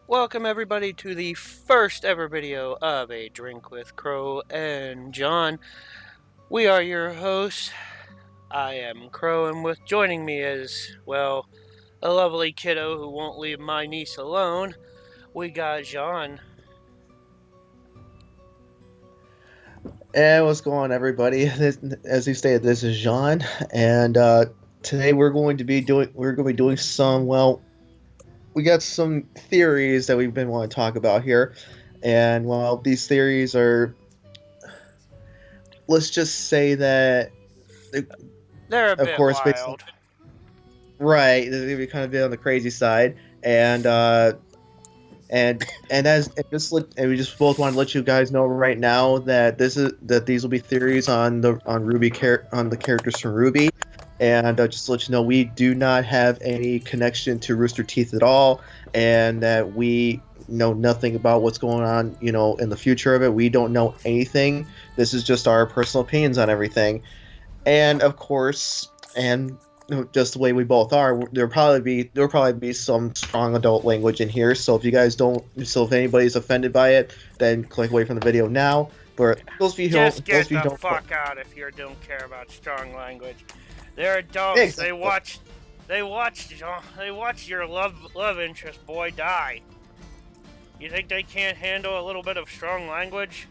Welcome everybody to the first ever video of A Drink with Qrow and Jaune. We are your hosts. I am Qrow, and with joining me is, well, a lovely kiddo who won't leave my niece alone. We got Jaune. And what's going on, everybody? As you stated, this is Jaune, and today we're going to be doing some. Well, we got some theories that we've been wanting to talk about here, and well, these theories are. Let's just say that, They're a of bit course, based on, wild. right, they're gonna be kind of bit on the crazy side, and we just both want to let you guys know right now that these will be theories on the characters from RWBY, and just to let you know we do not have any connection to Rooster Teeth at all, and that we know nothing about what's going on, in the future of it. We don't know anything. This is just our personal opinions on everything, and of course, and just the way we both are, there'll probably be some strong adult language in here. So if anybody's offended by it, then click away from the video now. But Just those get of you the who don't, fuck out if you don't care about strong language. They're adults. exactly. They watch your love interest boy die. You think they can't handle a little bit of strong language?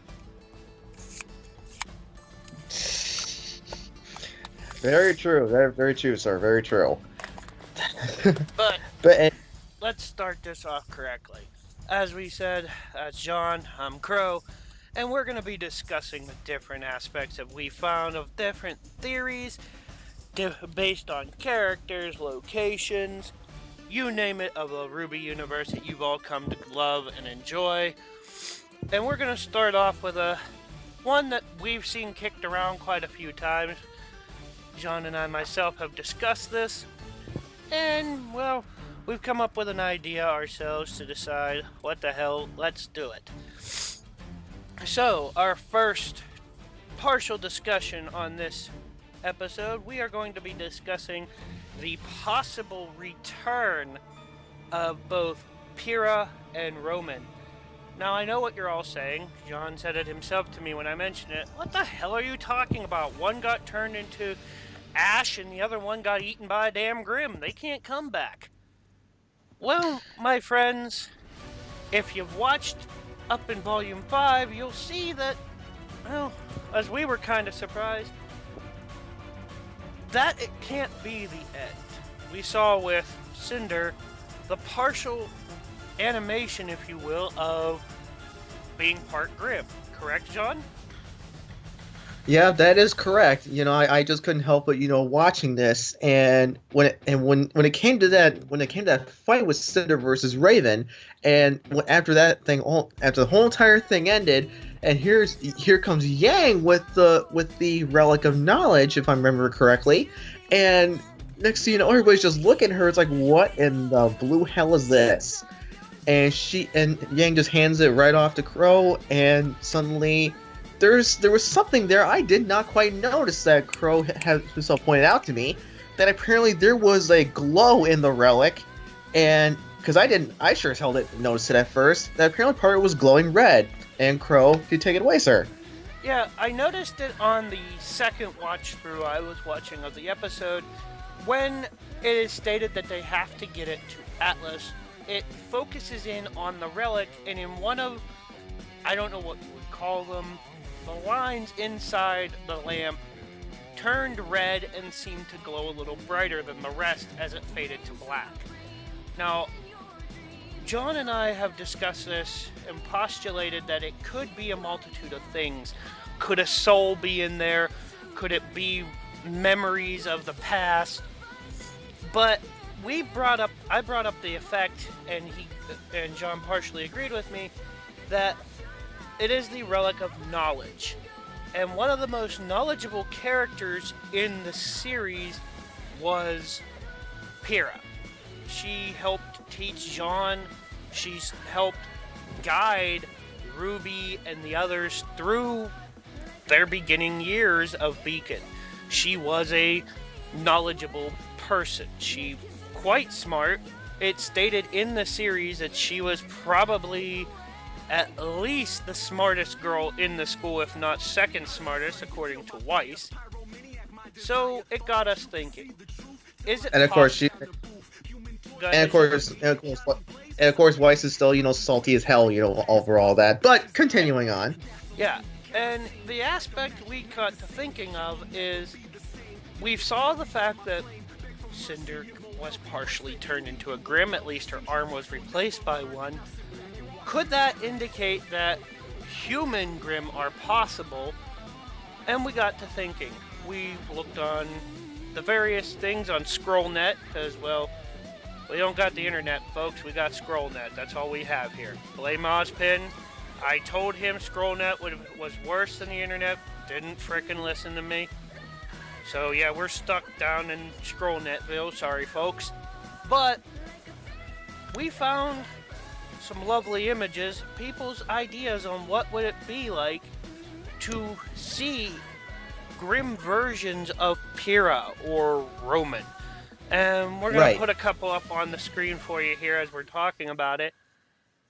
Very true. Very, very true, sir. Very true. But But let's start this off correctly. As we said, Jaune, I'm Qrow, and we're going to be discussing the different aspects that we found of different theories based on characters, locations, you name it, of the RWBY universe that you've all come to love and enjoy. And we're going to start off with one that we've seen kicked around quite a few times. Jaune and I myself have discussed this, and, well, we've come up with an idea ourselves to decide what the hell, let's do it. So, our first partial discussion on this episode, we are going to be discussing the possible return of both Pyrrha and Roman. Now, I know what you're all saying. Jaune said it himself to me when I mentioned it. What the hell are you talking about? One got turned into ash and the other one got eaten by a damn Grim. They can't come back. Well, my friends, if you've watched up in Volume 5, you'll see that, well, as we were kind of surprised, that it can't be the end. We saw with Cinder the partial animation, if you will, of being part Grim. Correct, Jaune? yeah, that is correct. I just couldn't help but watching this, and when it came to that fight with Cinder versus Raven, and after after the whole entire thing ended, and here comes Yang with the relic of knowledge, if I remember correctly, and next thing you know, everybody's just looking at her. It's like, what in the blue hell is this? And Yang just hands it right off to Qrow, and suddenly there was something there I did not quite notice that Qrow had himself pointed out to me, that apparently there was a glow in the relic, and because I sure as hell didn't notice it at first, that apparently part of it was glowing red. And Qrow, you take it away, sir. Yeah, I noticed it on the second watch through I was watching of the episode. When it is stated that they have to get it to Atlas, it focuses in on the relic, and in one of, I don't know what you would call them, the lines inside the lamp turned red and seemed to glow a little brighter than the rest as it faded to black. Now, Jaune and I have discussed this and postulated that it could be a multitude of things. Could a soul be in there? Could it be memories of the past? But I brought up the effect, and Jaune partially agreed with me, that it is the relic of knowledge. And one of the most knowledgeable characters in the series was Pyrrha. She helped teach Jaune. She's helped guide RWBY and the others through their beginning years of Beacon. She was a knowledgeable person. She quite smart, it stated in the series that she was probably at least the smartest girl in the school, if not second smartest, according to Weiss. So it got us thinking: is it And of course, she, possible? Go and ahead, of John. course, and of course, and of course, Weiss is still, salty as hell, over all that. But continuing on. Yeah, and the aspect we got to thinking of is we saw the fact that Cinder was partially turned into a Grim. At least her arm was replaced by one. Could that indicate that human Grim are possible? And we got to thinking. We looked on the various things on ScrollNet, because, well, we don't got the internet, folks. We got ScrollNet. That's all we have here. Blame Ozpin. I told him ScrollNet was worse than the internet. Didn't frickin' listen to me. So, yeah, we're stuck down in ScrollNetville. Sorry, folks. But we found some lovely images, people's ideas on what would it be like to see grim versions of Pyrrha or Roman. And we're going to put a couple up on the screen for you here as we're talking about it.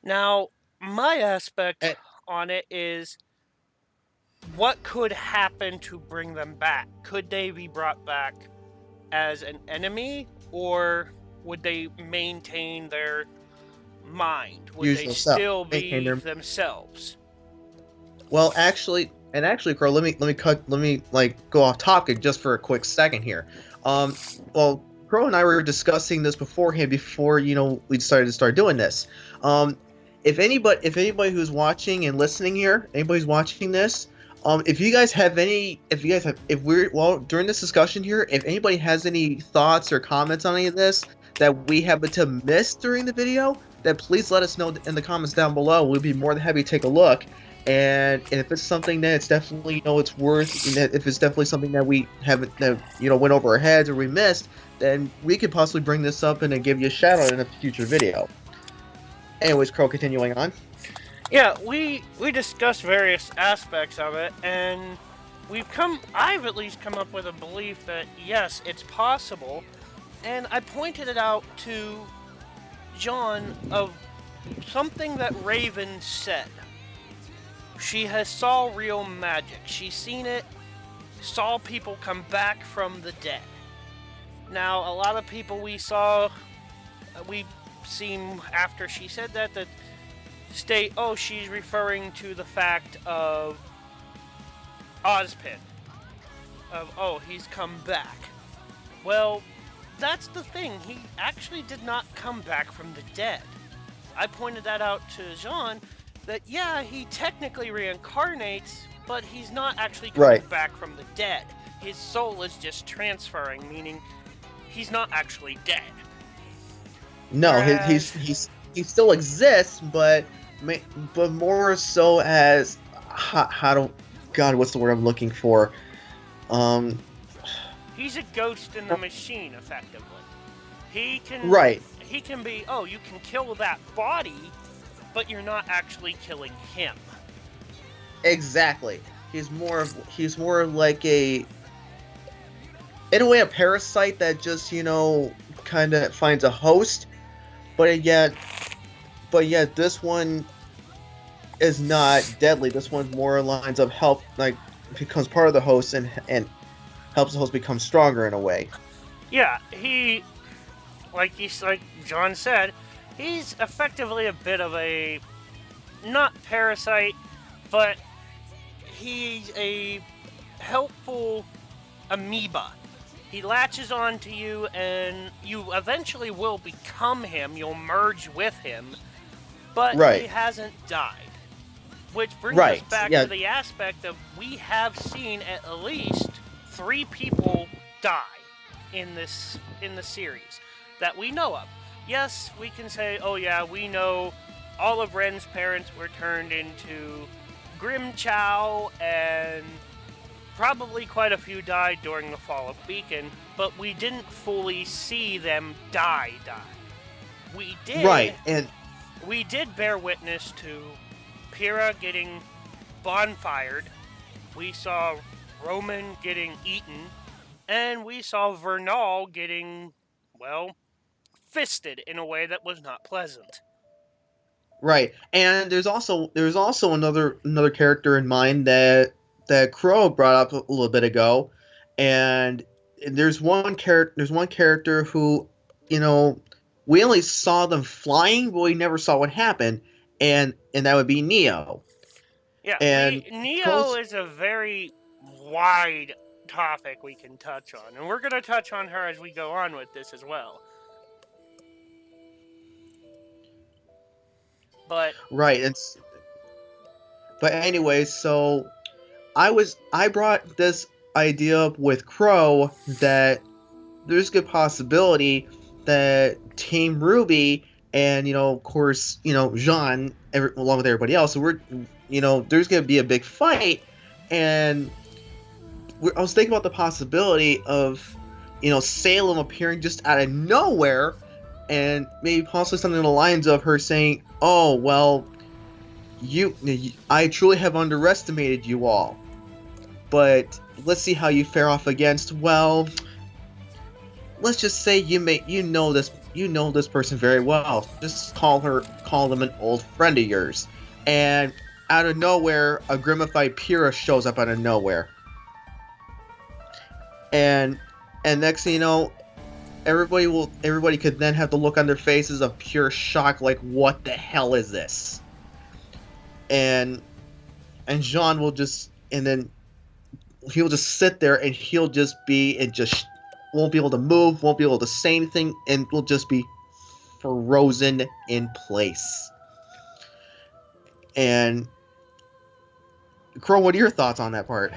Now, my aspect on it is what could happen to bring them back? Could they be brought back as an enemy, or would they maintain their mind? Would they still be themselves? Well, actually, Qrow, let me go off topic just for a quick second here. Well, Qrow and I were discussing this beforehand before we decided to start doing this. If anybody who's watching and listening here, anybody's watching this, if we're during this discussion here, if anybody has any thoughts or comments on any of this that we happen to miss during the video, then please let us know in the comments down below. We'll be more than happy to take a look. And if it's something that it's definitely it's worth, if it's definitely something that we haven't went over our heads or we missed, then we could possibly bring this up and then give you a shout out in a future video. Anyways, Qrow, continuing on. Yeah, we discussed various aspects of it, and I've at least come up with a belief that yes, it's possible, and I pointed it out to John of something that Raven said. She has saw real magic. She's seen it, saw people come back from the dead. Now, a lot of people we seen after she said that state, she's referring to the fact of Ozpin. He's come back. Well, that's the thing. He actually did not come back from the dead. I pointed that out to Jean, that yeah, he technically reincarnates, but he's not actually coming back from the dead. His soul is just transferring, meaning he's not actually dead. No, he still exists, but more so as what's the word I'm looking for? He's a ghost in the machine, effectively. He can He can be, you can kill that body, but you're not actually killing him. Exactly. He's more like in a way, a parasite that just kind of finds a host, but yet this one is not deadly. This one's more lines of help, like becomes part of the host and helps the host become stronger in a way. Yeah, like John said, he's effectively a bit of a not parasite, but he's a helpful amoeba. He latches onto you, and you eventually will become him. You'll merge with him, but he hasn't died. Which brings us back to the aspect of we have seen at least 3 people die in the series that we know of. Yes, we can say, we know all of Ren's parents were turned into Grimchow, and probably quite a few died during the fall of Beacon, but we didn't fully see them die. We did. We did bear witness to Pyrrha getting bonfired. We saw Roman getting eaten, and we saw Vernal getting, fisted in a way that was not pleasant. Right, and there's also another character in mind that Qrow brought up a little bit ago, and there's one character who, you know, we only saw them flying, but we never saw what happened, and that would be Neo. Yeah, And Neo Crow's is a very wide topic we can touch on, and we're going to touch on her as we go on with this as well. But right, but anyways, so I brought this idea up with Qrow that there's a good possibility that Team RWBY and, of course, Jaune, along with everybody else, so there's going to be a big fight, and I was thinking about the possibility of, Salem appearing just out of nowhere, and maybe possibly something in the lines of her saying, "Oh well, I truly have underestimated you all, but let's see how you fare off against, well, let's just say you know this person very well. Just call them an old friend of yours." And out of nowhere, a Grimified Pyrrha shows up out of nowhere. And next thing you know, everybody could then have the look on their faces of pure shock, like, what the hell is this? And Jaune will just, and then he'll just sit there, and he'll just be, and just won't be able to move, won't be able to say anything, and will just be frozen in place. And Qrow, what are your thoughts on that part?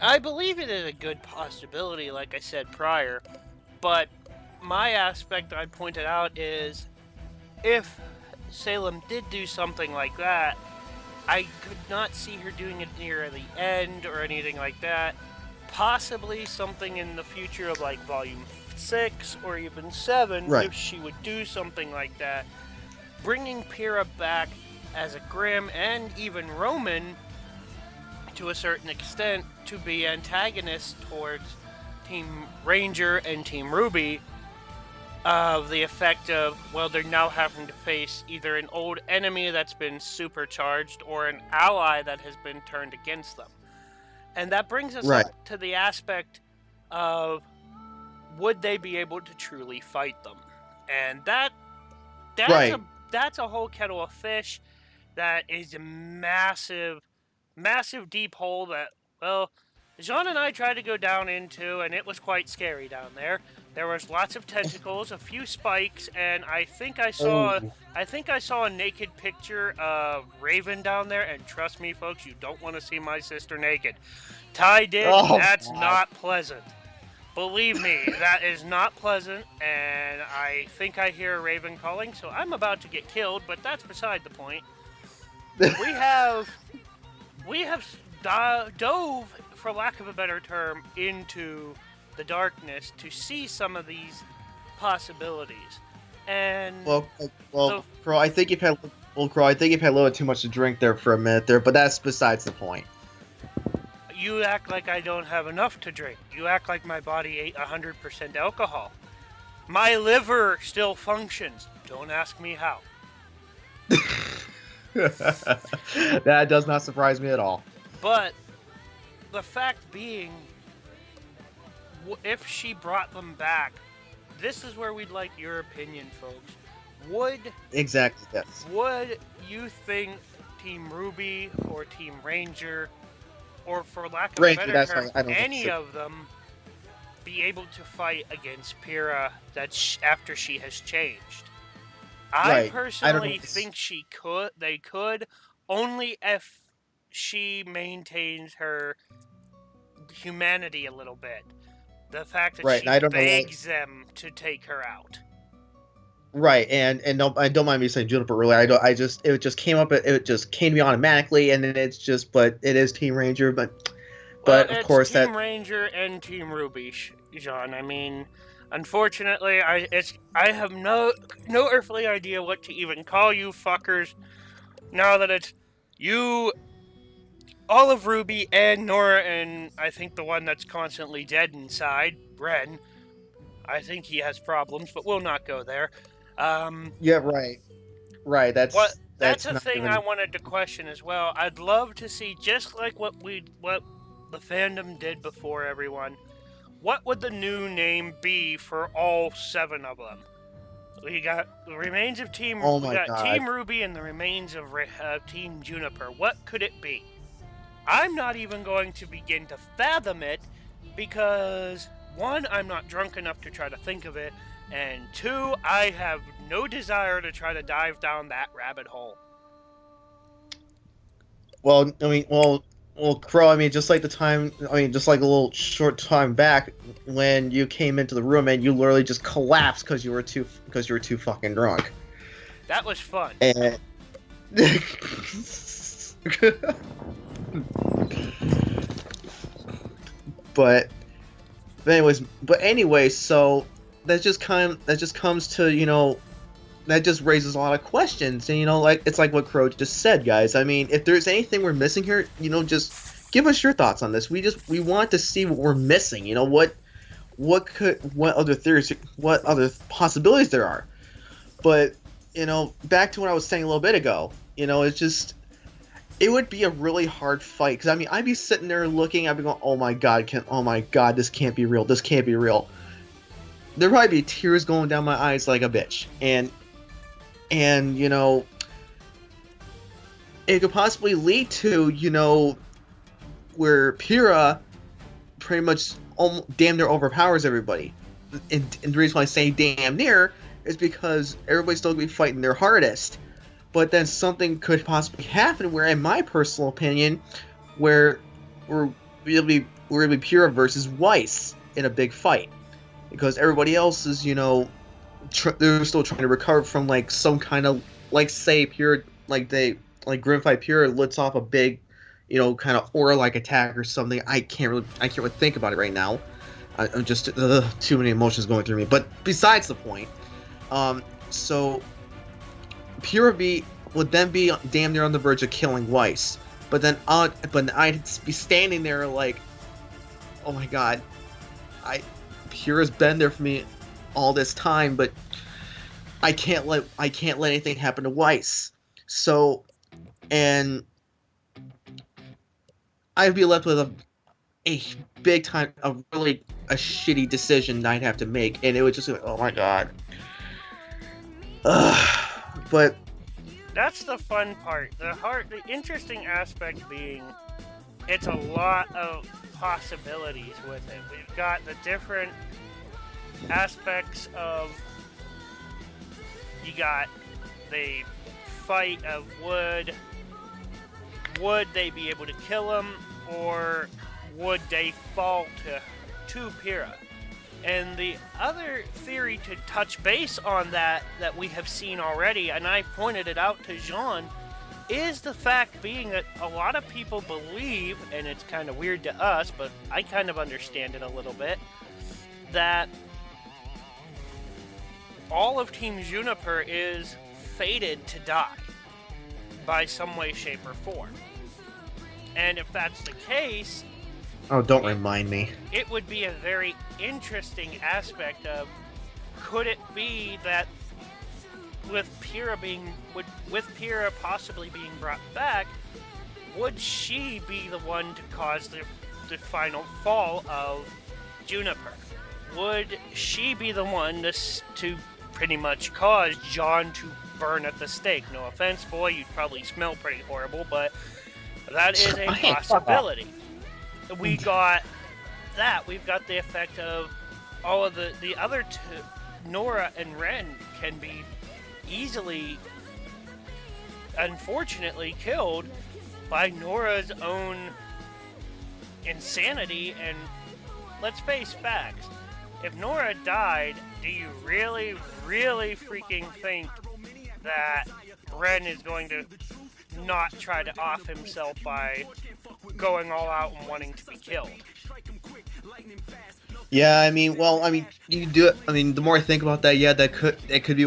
I believe it is a good possibility, like I said prior. But my aspect that I pointed out is if Salem did do something like that, I could not see her doing it near the end or anything like that. Possibly something in the future of like Volume 6 or even 7, Right. if she would do something like that. Bringing Pyrrha back as a Grimm and even Roman, to a certain extent, to be antagonists towards Team Ranger and Team RWBY, of the effect of, well, they're now having to face either an old enemy that's been supercharged or an ally that has been turned against them. And that brings us Right. up to the aspect of, would they be able to truly fight them? And Right. that's a whole kettle of fish. That is a massive deep hole that, well, Jaune and I tried to go down into, and it was quite scary down there. There was lots of tentacles, a few spikes, and I think I saw a naked picture of Raven down there, and trust me, folks, you don't want to see my sister naked. Ty did, Oh, that's God. not pleasant. Believe me, that is not pleasant, and I think I hear a Raven calling, so I'm about to get killed, but that's beside the point. We have dove, for lack of a better term, into the darkness to see some of these possibilities. And Well, Qrow, I think you've had a little too much to drink there for a minute there, but that's besides the point. you act like I don't have enough to drink. You act like my body ate 100% alcohol. My liver still functions. Don't ask me how. That does not surprise me at all. But the fact being, if she brought them back, this is where we'd like your opinion, folks. Exactly, yes. Would you think Team RWBY or Team Ranger, or for lack of a better term, any of them, be able to fight against Pyrrha after she has changed? I personally think they could, only if she maintains her humanity a little bit. The fact that she begs them to take her out. Right, and don't mind me saying Juniper earlier. It just came to me automatically, and then but it is Team Ranger, but of course Team Ranger and Team RWBY, Jaune. I mean, unfortunately, I have no earthly idea what to even call you fuckers. Now that it's you, all of RWBY and Nora, and I think the one that's constantly dead inside, Ren. I think he has problems, but we'll not go there. Yeah, right. Right, What that's that's a not thing I even. wanted to question as well. I'd love to see, just like what the fandom did before everyone. What would the new name be for all 7 of them? We got the remains of Oh We my got god. Team RWBY and the remains of Team Juniper. What could it be? I'm not even going to begin to fathom it because, one, I'm not drunk enough to try to think of it, and two, I have no desire to try to dive down that rabbit hole. Well, Crow. I mean, just like the time. I mean, just like a little short time back when you came into the room and you literally just collapsed because you were too fucking drunk. That was fun. And but but anyway, so that just comes to that just raises a lot of questions, and like it's like what Crow just said, guys. I mean, if there's anything we're missing here, just give us your thoughts on this. We want to see what we're missing. What other theories, what other possibilities there are. But back to what I was saying a little bit ago. It's just it would be a really hard fight because I mean I'd be sitting there looking, I'd be going, oh my god, this can't be real. This can't be real. There'd probably be tears going down my eyes like a bitch, and it could possibly lead to where Pyrrha pretty much damn near overpowers everybody. And the reason why I say damn near is because everybody's still gonna be fighting their hardest, but then something could possibly happen where, in my personal opinion, where we're gonna be Pyrrha versus Weiss in a big fight, because everybody else is they're still trying to recover from like some kind of, like, say Pyrrha, like Grimfight Pyrrha lets off a big kind of aura like attack or something. I can't really think about it right now. I'm just too many emotions going through me. But besides the point, so Pyrrha would then be damn near on the verge of killing Weiss, but I'd be standing there like, oh my god, Pyrrha's been there for me all this time, but I can't let anything happen to Weiss. So, and I'd be left with a big time, a shitty decision I'd have to make, and it would just be like, oh my god. But That's the fun part. The interesting aspect being, it's a lot of possibilities with it. We've got the different aspects of, you got the fight of would they be able to kill him, or would they fall to Pyrrha? And the other theory to touch base on that we have seen already, and I pointed it out to Jaune, is the fact being that a lot of people believe, and it's kind of weird to us, but I kind of understand it a little bit, that all of Team Juniper is fated to die by some way, shape, or form. And if that's the case, oh, don't remind me. it would be a very interesting aspect of, could it be that with Pyrrha possibly being brought back, would she be the one to cause the final fall of Juniper? Would she be the one to pretty much cause Jaune to burn at the stake? No offense, boy, you'd probably smell pretty horrible, but that is a possibility. We got that. We've got the effect of all of the other two, Nora and Ren, can be easily, unfortunately, killed by Nora's own insanity. And let's face facts. If Nora died, do you really, really freaking think that Ren is going to not try to off himself by going all out and wanting to be killed? Yeah, I mean, you do it. I mean, the more I think about that, yeah, it could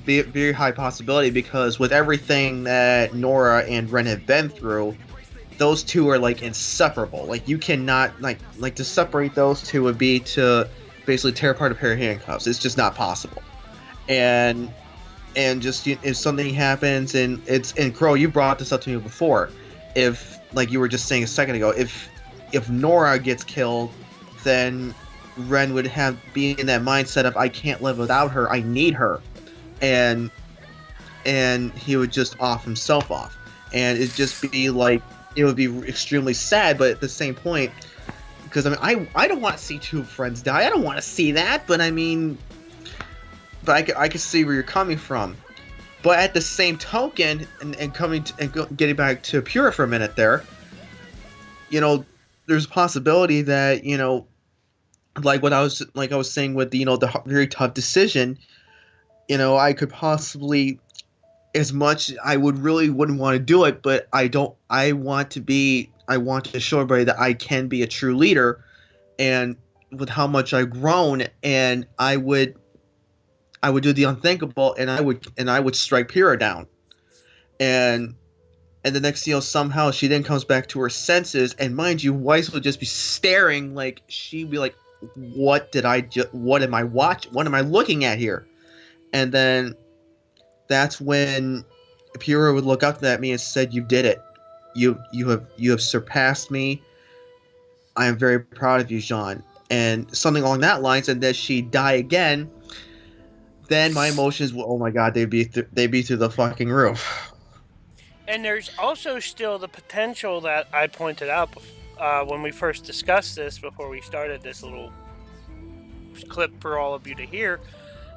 be a very high possibility, because with everything that Nora and Ren have been through, those two are like inseparable. Like, you cannot like to separate those two would be to basically tear apart a pair of handcuffs. It's just not possible. And just if something happens, and Qrow, you brought this up to me before. If, like you were just saying a second ago, if Nora gets killed, then Ren would be in that mindset of, I can't live without her, I need her, and he would just off himself off, and it'd just be like, it would be extremely sad. But at the same point, because I mean, I don't want to see two friends die. I don't want to see that. But I mean, but I could see where you're coming from. But at the same token, getting back to Pura for a minute there, there's a possibility that, like I was saying with the very tough decision, I could possibly, as much I wouldn't want to do it, but I want to show everybody that I can be a true leader, and with how much I've grown, and I would do the unthinkable, and I would strike Pyrrha down, and the next somehow she then comes back to her senses, and mind you, Weiss would just be staring, like she'd be like, what am I looking at here? And then that's when Pyrrha would look up at me and said, "You did it. You have surpassed me. I am very proud of you, Jaune." And something along that lines, and that she'd die again. Then my emotions will, oh my god, they'd be through the fucking roof. And there's also still the potential that I pointed out when we first discussed this, before we started this little clip for all of you to hear,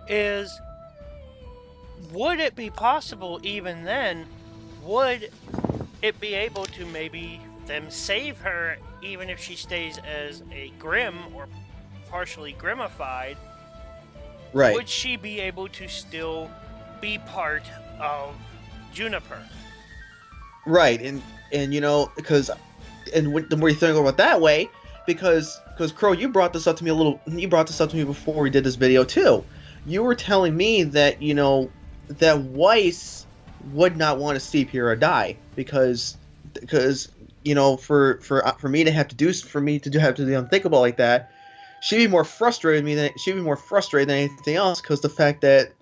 is, would it be possible even then, would it be able to maybe them save her, even if she stays as a Grimm or partially Grimmified? Right. Would she be able to still be part of Juniper? Right, and because the more you think about it that way, because Qrow, you brought this up to me before we did this video too. You were telling me that that Weiss would not want to see Pyrrha die, because for me to have to do the unthinkable like that, she'd be more frustrated than anything else, because the fact that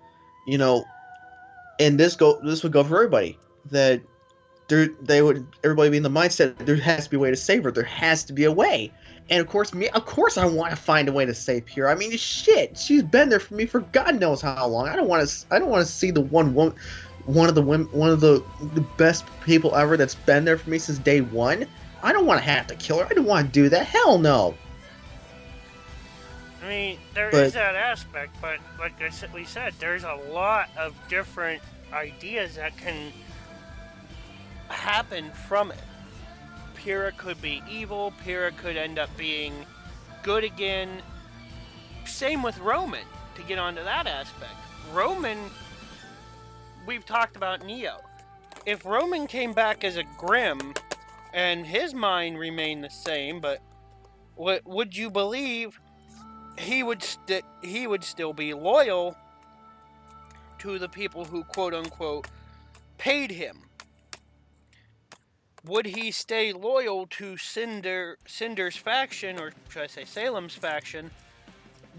and this would go for everybody, that everybody be in the mindset that there has to be a way to save her. There has to be a way. And of course I want to find a way to save Pyrrha. I mean, shit, she's been there for me for God knows how long. I don't want to see the one of the best people ever that's been there for me since day one. I don't want to have to kill her. I don't want to do that. Hell no. I mean, there is that aspect, but like we said, there's a lot of different ideas that can happen from it. Pyrrha could be evil. Pyrrha could end up being good again. Same with Roman, to get onto that aspect. Roman, we've talked about Neo. If Roman came back as a Grimm and his mind remained the same, but would you believe he would still be loyal to the people who quote unquote paid him? Would he stay loyal to Cinder's faction, or should I say Salem's faction?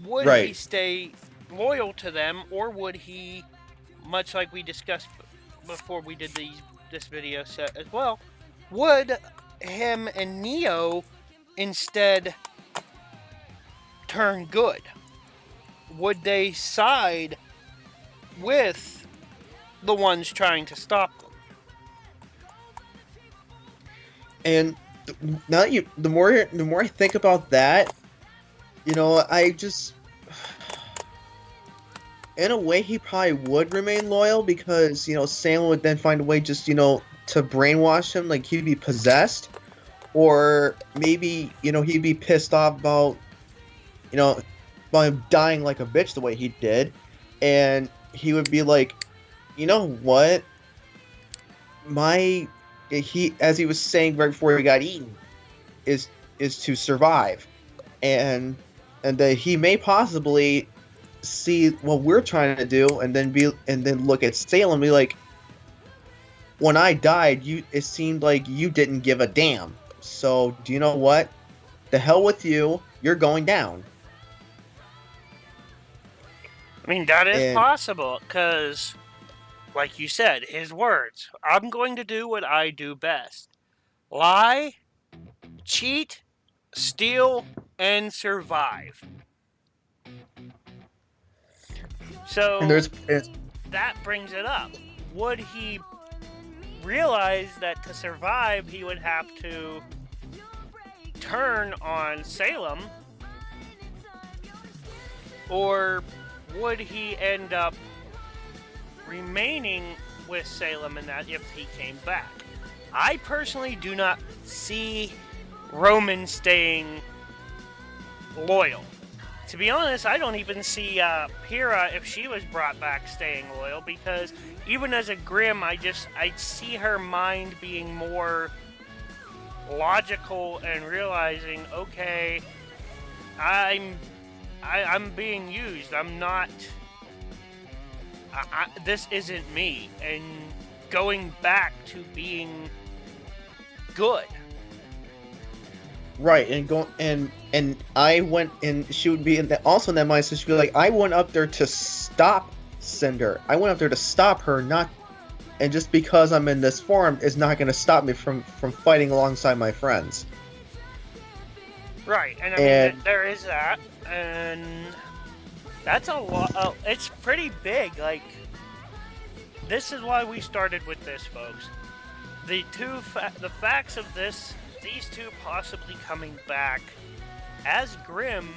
Would he stay loyal to them, or would he, much like we discussed before we did this video set as well, would him and Neo instead turn good? Would they side with the ones trying to stop them? And now the more I think about that, I just, in a way, he probably would remain loyal, because Sam would then find a way just to brainwash him, like he'd be possessed, or maybe he'd be pissed off about about him dying like a bitch the way he did, and he would be like, you know what, as he was saying right before he got eaten, is to survive, and that he may possibly see what we're trying to do, and then look at Salem and be like, when I died, it seemed like you didn't give a damn. So do you know what? The hell with you. You're going down. I mean, that is And possible, because, like you said, his words, I'm going to do what I do best. Lie, cheat, steal, and survive. and So, there's and, that brings it up. Would he realize that to survive, he would have to turn on Salem, or would he end up remaining with Salem in that if he came back? I personally do not see Roman staying loyal. To be honest, I don't even see Pyrrha, if she was brought back, staying loyal, because even as a Grimm, I see her mind being more logical and realizing, okay, I'm being used. I'm not. This isn't me, and going back to being good. right, and go and I went, and she would be in that, also in that mindset. She'd be like, I went up there to stop Cinder. I went up there to stop her, not, and just because I'm in this form is not going to stop me from fighting alongside my friends. Right, and I And mean, there is that, and that's a lot. It's pretty big. Like, this is why we started with this, folks. The facts of these two possibly coming back as Grimm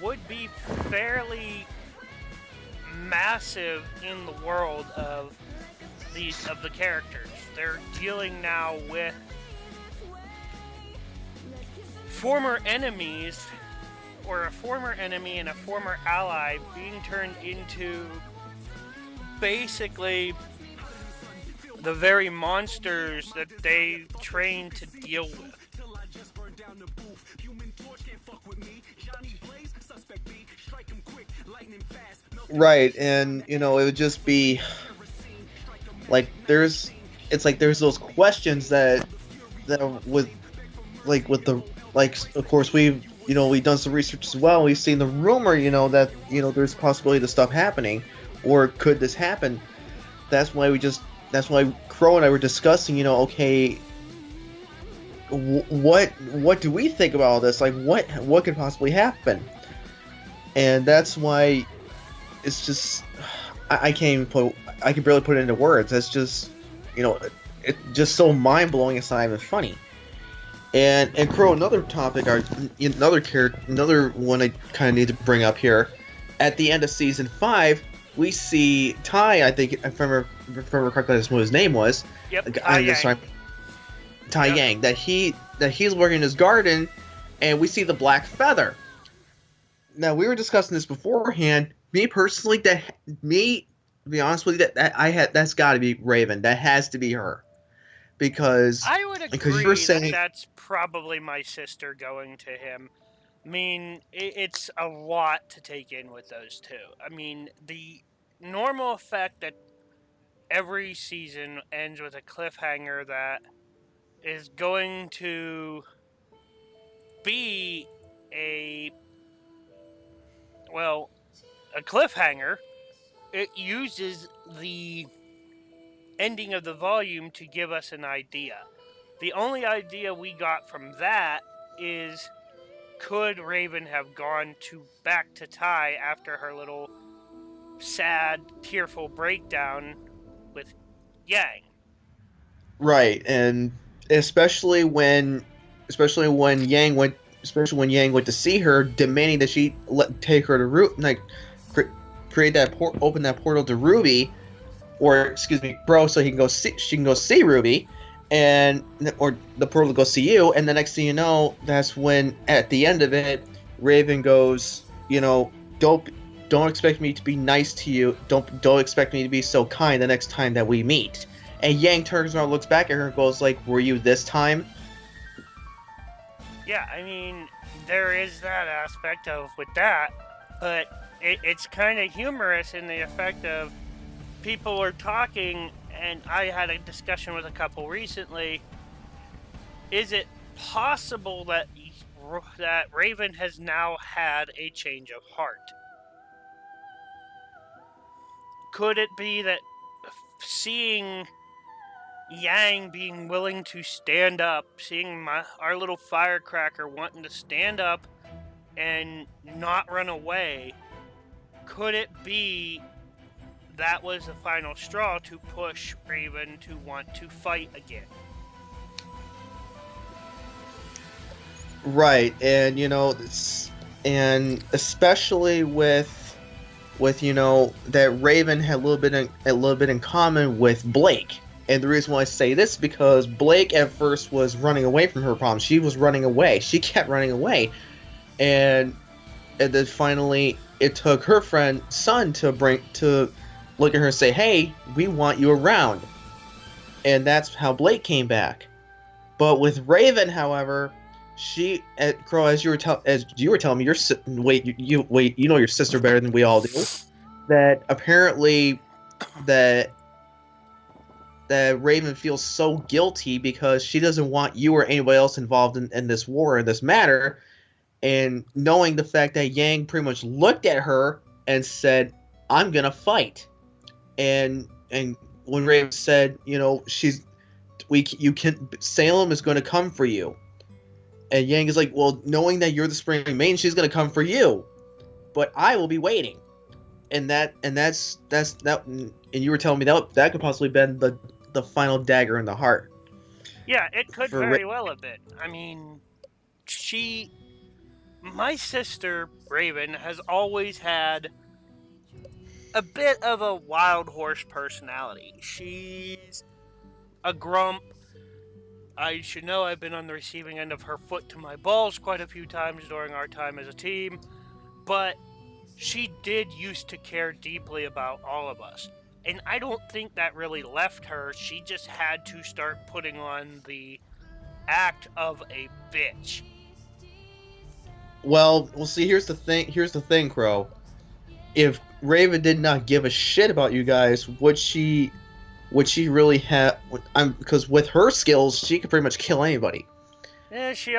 would be fairly massive in the world of the characters. They're dealing now with former enemies, or a former enemy and a former ally being turned into basically the very monsters that they train to deal with. right, and it would just be like there's those questions that with the, like, of course we've done some research as well. We've seen the rumor, that there's a possibility of this stuff happening, or could this happen? That's why Qrow and I were discussing, okay, what do we think about all this? Like, what could possibly happen? And that's why it's just I can't I can barely put it into words. That's just it's just so mind blowing. It's not even funny. And Qrow, another topic, or another one I kind of need to bring up here. At the end of season 5, we see Ty. I think, if I remember correctly, that's what his name was. Yep, Ty Yep. Yang. That he's working in his garden, and we see the black feather. Now, we were discussing this beforehand. Me personally, to be honest with you, that's got to be Raven. That has to be her, because I would agree you were saying that's probably my sister going to him. I mean, it's a lot to take in with those two. I mean, the normal effect that every season ends with a cliffhanger that is going to be a cliffhanger. It uses the ending of the volume to give us an idea. The only idea we got from that is, could Raven have gone back to Ty after her little sad, tearful breakdown with Yang? right, and especially when Yang went to see her, demanding that she take her to like create open that portal to RWBY, or excuse me, bro, so she can go see RWBY, or the portal to go see you. And the next thing you know, that's when at the end of it, Raven goes, don't expect me to be nice to you. Don't expect me to be so kind the next time that we meet. And Yang turns around, looks back at her, and goes like, "Were you this time?" Yeah, I mean, there is that aspect of with that, but it's kind of humorous in the effect of people are talking, and I had a discussion with a couple recently. Is it possible that Raven has now had a change of heart? Could it be that seeing Yang being willing to stand up, seeing our little firecracker wanting to stand up and not run away, could it be that was the final straw to push Raven to want to fight again? Right, and and especially with that Raven had a little bit in common with Blake. And the reason why I say this is because Blake at first was running away from her problems. She was running away. She kept running away, and then finally it took her friend Sun to look at her and say, "Hey, we want you around," and that's how Blake came back. But with Raven, however, Qrow, as you were telling me, you know your sister better than we all do. That apparently that Raven feels so guilty because she doesn't want you or anybody else involved in this war, in this matter, and knowing the fact that Yang pretty much looked at her and said, "I'm gonna fight," and when Raven said, Salem is going to come for you. And Yang is like, well, knowing that you're the Spring Maiden, she's going to come for you. But I will be waiting. And that's that. And you were telling me that could possibly been the final dagger in the heart. Yeah, it could very well have been. I mean, my sister, Raven, has always had a bit of a wild horse personality. She's a grump. I should know I've been on the receiving end of her foot to my balls quite a few times during our time as a team, but she did used to care deeply about all of us. And I don't think that really left her. She just had to start putting on the act of a bitch. Well, see, here's the thing, Qrow. If Raven did not give a shit about you guys, would she really have? Because with her skills, she could pretty much kill anybody. Yeah, she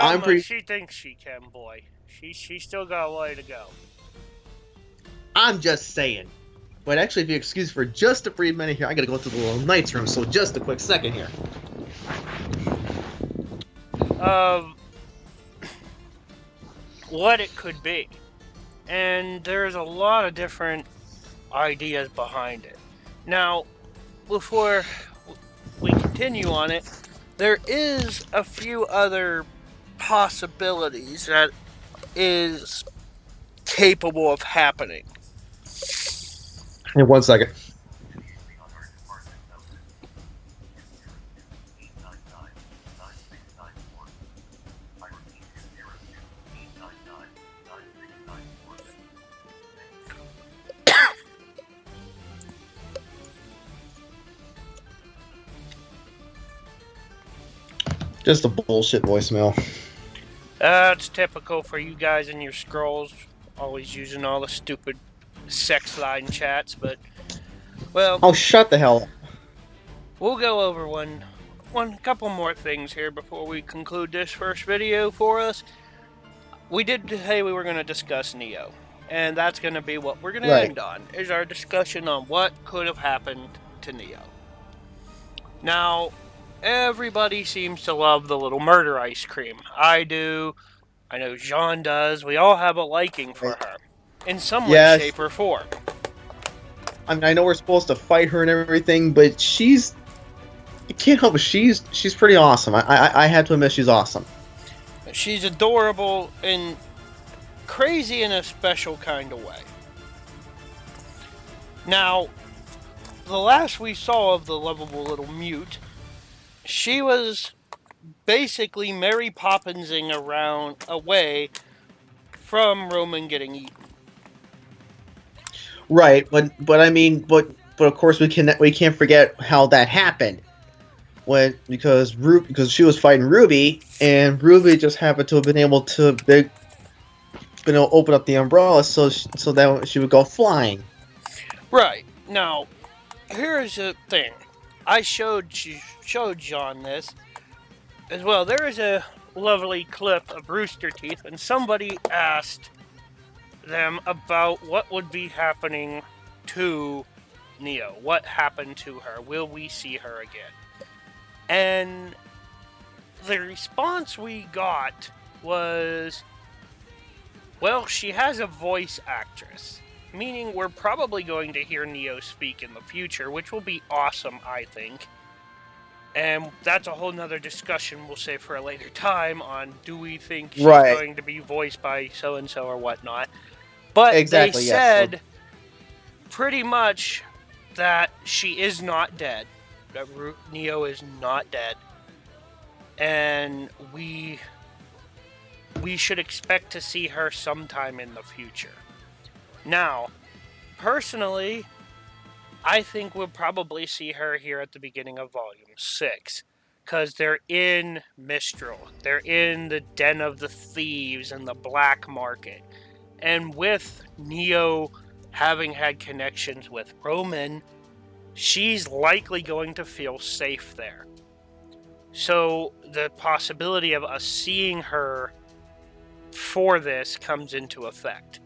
thinks she can, boy. She still got a way to go. I'm just saying. But actually, if you excuse for just a brief minute here, I gotta go to the little Knight's room, so just a quick second here. What it could be. And there's a lot of different ideas behind it. Now, before we continue on it, there is a few other possibilities that is capable of happening. In 1 second. Just a bullshit voicemail. It's typical for you guys and your scrolls, always using all the stupid sex line chats, but, well... Oh, shut the hell up. We'll go over one couple more things here before we conclude this first video for us. We did say we were going to discuss Neo, and that's going to be what we're going to end on, is our discussion on what could have happened to Neo. Now, everybody seems to love the little murder ice cream. I do. I know Jaune does. We all have a liking for her. In some way, shape, or form. I mean, I know we're supposed to fight her and everything, but you can't help it. She's pretty awesome. I have to admit she's awesome. She's adorable and crazy in a special kind of way. Now, the last we saw of the lovable little mute, she was basically Mary Poppinsing away from Roman getting eaten. Right, but I mean, but of course we can't forget how that happened. Because she was fighting RWBY, and RWBY just happened to have been able to open up the umbrella so that she would go flying. Right. Now, here's the thing. I showed Jaune this as well. There is a lovely clip of Rooster Teeth, and somebody asked them about what would be happening to Neo? What happened to her? Will we see her again? And the response we got was, well, she has a voice actress, meaning we're probably going to hear Neo speak in the future, which will be awesome, I think. And that's a whole nother discussion we'll save for a later time on, do we think she's going to be voiced by so-and-so or whatnot. But Exactly, they yes. said pretty much that she is not dead. That Neo is not dead. And we should expect to see her sometime in the future. Now, personally, I think we'll probably see her here at the beginning of Volume 6. Because they're in Mistral. They're in the Den of the Thieves and the Black Market. And with Neo having had connections with Roman, she's likely going to feel safe there. So the possibility of us seeing her for this comes into effect.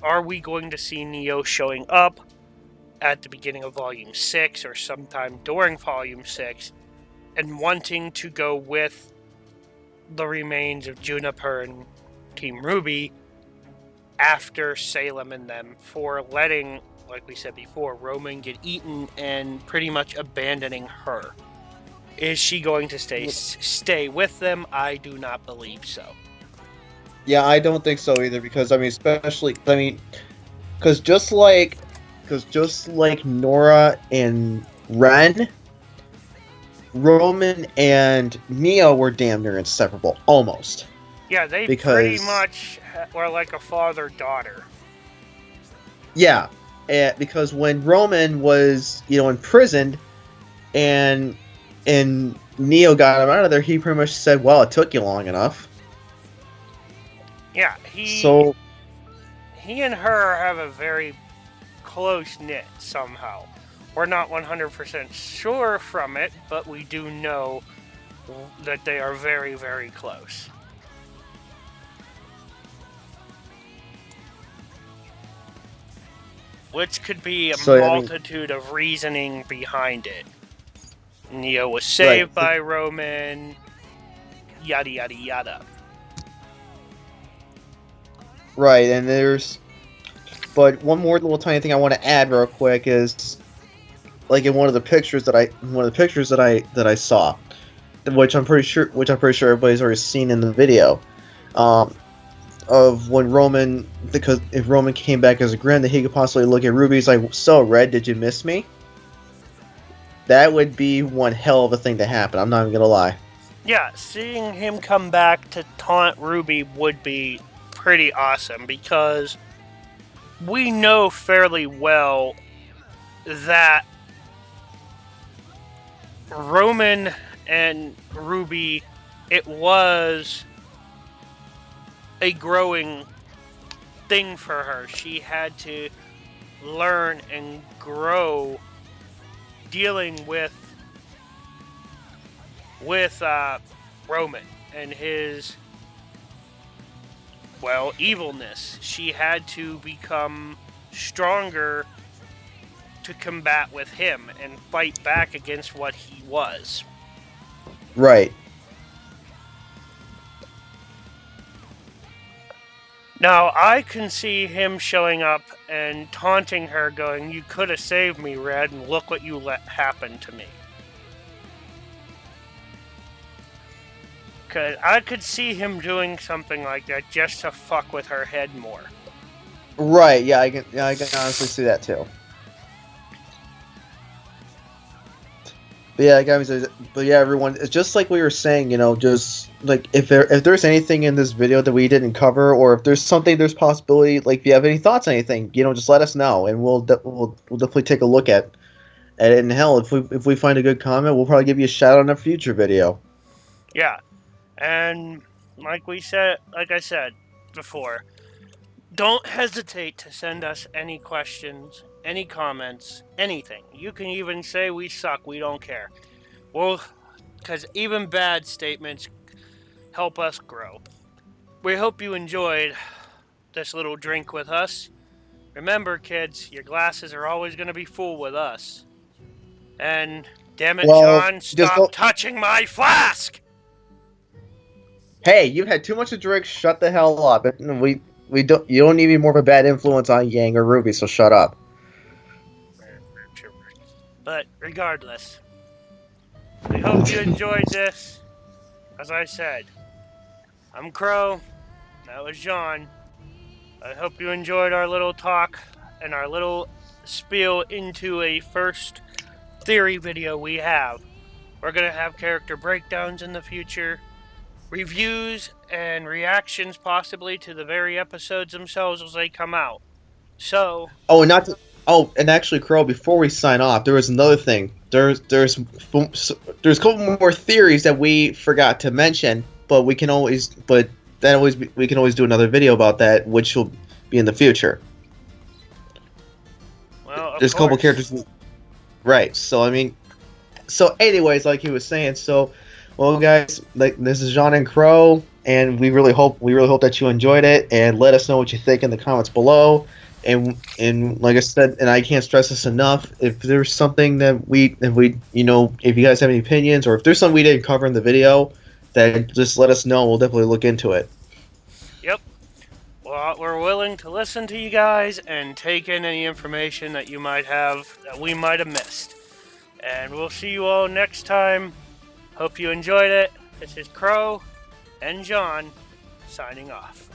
Are we going to see Neo showing up at the beginning of Volume 6 or sometime during Volume 6 and wanting to go with the remains of Juniper and Team RWBY after Salem and them for letting, like we said before, Roman get eaten and pretty much abandoning her? Is she going to stay with them? I do not believe so. Yeah, I don't think so either, because because just like Nora and Ren, Roman and Neo were damn near inseparable, almost. Yeah, they pretty much were like a father-daughter. Yeah, because when Roman was, imprisoned, and Neo got him out of there, he pretty much said, "Well, it took you long enough." Yeah, he and her have a very close-knit somehow. We're not 100% sure from it, but we do know that they are very, very close. Which could be a multitude of reasoning behind it. Neo was saved by Roman, yada yada yada. Right, and but one more little tiny thing I want to add real quick is, like, in one of the pictures that I saw, which I'm pretty sure everybody's already seen in the video, of when Roman, because if Roman came back as a grin, that he could possibly look at RWBY, he's like, "So, Red, did you miss me?" That would be one hell of a thing to happen, I'm not even gonna lie. Yeah, seeing him come back to taunt RWBY would be pretty awesome, because we know fairly well that Roman and RWBY, it was a growing thing for her. She had to learn and grow dealing with Roman and his, well, evilness. She had to become stronger to combat with him and fight back against what he was. Right. Now, I can see him showing up and taunting her, going, "You could have saved me, Red, and look what you let happen to me." I could see him doing something like that just to fuck with her head more. Right, yeah, I can honestly see that too. But yeah, guys, everyone, it's just like we were saying, just like if there's anything in this video that we didn't cover, or if there's possibility, like if you have any thoughts on anything, just let us know, and we'll definitely take a look at it. And hell, if we find a good comment, we'll probably give you a shout out in a future video. Yeah, and like I said before, don't hesitate to send us any questions, any comments, anything. You can even say we suck, we don't care. Well, because even bad statements help us grow. We hope you enjoyed this little drink with us. remember, kids, your glasses are always going to be full with us. And, damn it, Well, John, just stop touching my flask! Hey, you've had too much to drink. Shut the hell up. We don't. You don't need any more of a bad influence on Yang or Ruby. So shut up. But regardless, we hope you enjoyed this. As I said, I'm Qrow. That was Jaune. I hope you enjoyed our little talk and our little spiel into a first theory video we have. We're going to have character breakdowns in the future, reviews and reactions possibly to the very episodes themselves as they come out. So, Oh, and not to, oh, and actually, Crow. Before we sign off, there was another thing. There's a couple more theories that we forgot to mention, but we can always we can always do another video about that, which will be in the future. well, of There's a couple course. characters, right? So I mean, so anyways, like he was saying, so well, guys, like this is Jaune and Crow, and we really hope that you enjoyed it, and let us know what you think in the comments below. And like I said, and I can't stress this enough, if there's something that if you guys have any opinions, or if there's something we didn't cover in the video, then just let us know. We'll definitely look into it. Yep. Well, we're willing to listen to you guys and take in any information that you might have that we might have missed. And we'll see you all next time. Hope you enjoyed it. This is Qrow and Jaune signing off.